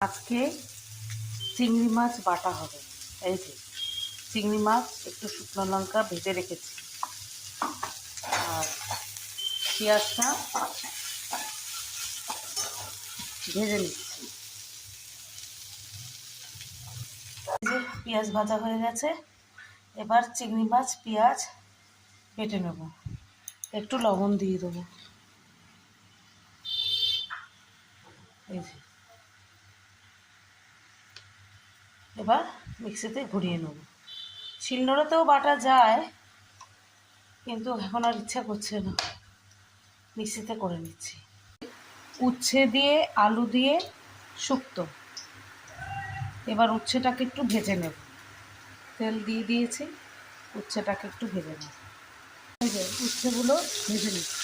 আজকে চিংড়ি মাছ বাটা হবে। এই যে চিংড়ি মাছ একটু শুকনো লঙ্কা ভেজে রেখেছি, আর পেঁয়াজটা ভেজে নিচ্ছি। এই যে পেঁয়াজ ভাজা হয়ে গেছে, এবার চিংড়ি মাছ পেঁয়াজ বেটে নেব, একটু লবণ দিয়ে দেবো। এই যে এবার মিক্সিতে ঘুরিয়ে নেব। শিলনোড়াতেও বাটা যায়, কিন্তু এখন আর ইচ্ছা করছে না, মিক্সিতে করে নিচ্ছি। উচ্ছে দিয়ে আলু দিয়ে শুক্তো। এবার উচ্ছেটাকে একটু ভেজে নেব, তেল দিয়ে দিয়েছি, উচ্ছেটাকে একটু ভেজে নেব। এই যে উচ্ছেগুলো ভেজে নিচ্ছি।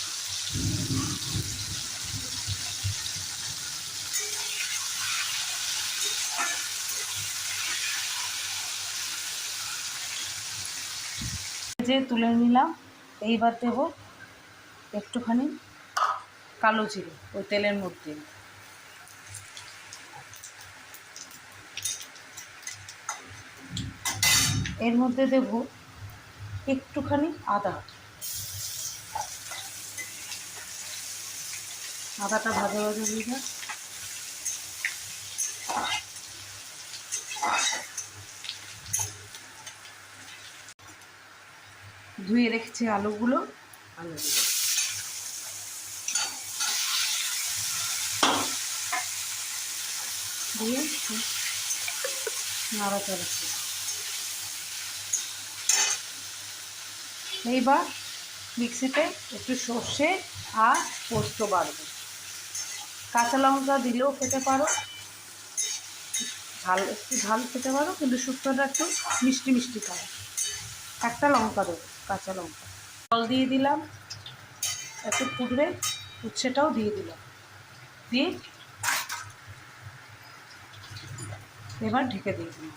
ভেজে তুলে নিলাম। এইবার দেব একটুখানি কালো জিরে ওই তেলের মধ্যে। এর মধ্যে দেব একটুখানি আদাটা ভাজা ভাজা হয়ে যায়। ধুয়ে রেখেছি আলুগুলো, আলু দিয়ে নাড়াচাড়া। এইবার মিক্সিতে একটু সর্ষে আর পোস্ত বাড়বে। কাঁচা লঙ্কা দিলেও খেতে পারো, একটু ঝাল খেতে পারো, কিন্তু শুক্তোটা একটু মিষ্টি মিষ্টি খায়। একটা লঙ্কা দেবো, কাঁচা লঙ্কা। জল দিয়ে দিলাম, একটু ফুটবে, উচ্ছেটাও দিয়ে দিলাম, দিয়ে এবার ঢেকে দিয়ে দিলাম।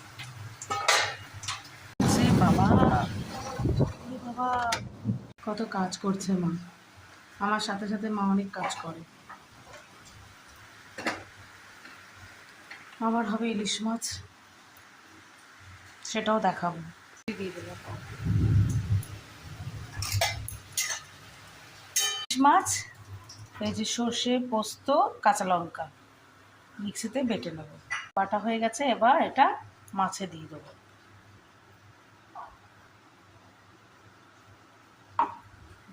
বাবা বাবা, কত কাজ করছে মা, আমার সাথে সাথে মা অনেক কাজ করে। আবার হবে ইলিশ মাছ, সেটাও দেখাবো। দিয়ে দিলাম ইলিশ মাছ। এই যে সর্ষে পোস্ত কাঁচা লঙ্কা মিক্সিতে বেটে নেব, বাটা হয়ে গেছে। এবার এটা মাছে দিয়ে দেবো,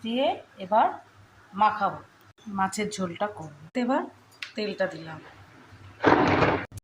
দিয়ে এবার মাখাবো, মাছের ঝোলটা করবো। এবার তেলটা দিলাম।